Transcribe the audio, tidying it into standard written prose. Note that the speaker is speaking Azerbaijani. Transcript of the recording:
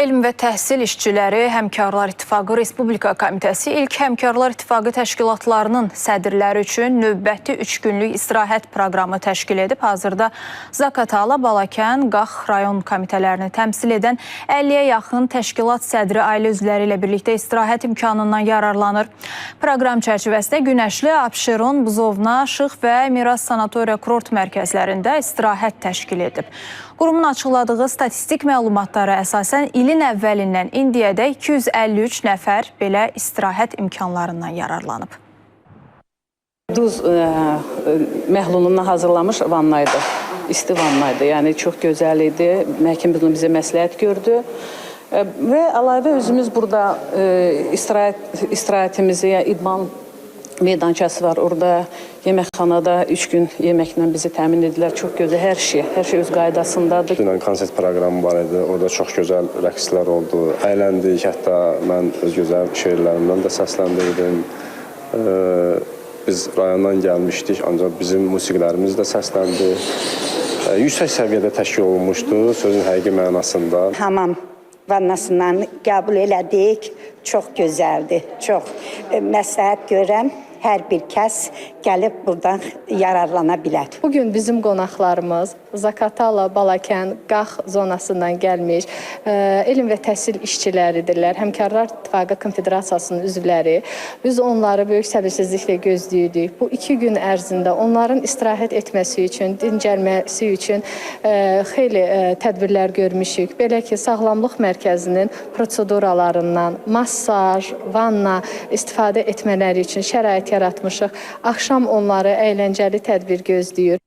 Elm və Təhsil İşçiləri Həmkarlar İttifaqı Respublika Komitəsi ilk Həmkarlar İttifaqı təşkilatlarının sədrləri üçün növbəti 3 günlük istirahət proqramı təşkil edib. Hazırda Zaqatala, Balakən, Qax rayon komitələrini təmsil edən 50-yə yaxın təşkilat sədri ailə üzvləri ilə birlikdə istirahət imkanından yararlanır. Proqram çərçivəsində Günəşli, Abşeron, Buzovna, Şıx və Miras Sanatoriya Kurort mərkəzlərində istirahət təşkil edib. Qurumun açıqladığı statistik məlumatlara əsasən ilin əvvəlindən indiyədək 253 nəfər belə istirahət imkanlarından yararlanıb. Duz məhlulundan hazırlamış vannaydı, isti vannaydı. Yəni çox gözəl idi. Həkim bunu bizə məsləhət gördü. Və əlavə özümüz burada istirahətimizi, idman meydançası var. Orada yeməkxanada 3 gün yeməklə bizi təmin edilər. Çox gözəl, hər şey öz qaydasındadır. Dünən konsert proqramı var idi. Orada çox gözəl rəqslər oldu. Əyləndik, hətta mən öz gözəl şeirlərimdən də səsləndirdim. Biz rayondan gəlmişdik, ancaq bizim musiqilərimiz də səsləndi. Yüksək səviyyədə təşkil olunmuşdu, sözün həqiqi mənasında. Hamam vannasından qəbul elədik. Çox gözəldir, çox məsləhət görürəm. Hər bir kəs gəlib buradan yararlana bilər. Bugün bizim qonaqlarımız Zaqatala, Balakən, Qax zonasından gəlmiş elm və təhsil işçiləridirlər. Həmkarlar İttifaqı Konfederasiyasının üzvləri. Biz onları böyük səbirsizliklə gözləyirik. Bu 2 gün ərzində onların istirahət etməsi üçün, dincəlməsi üçün xeyli tədbirlər görmüşük. Belə ki, Sağlamlıq Mərkəzinin proseduralarından, massaj, vanna istifadə etmələri üçün şərait yaratmışıq. Axşam onları əyləncəli tədbir gözləyir.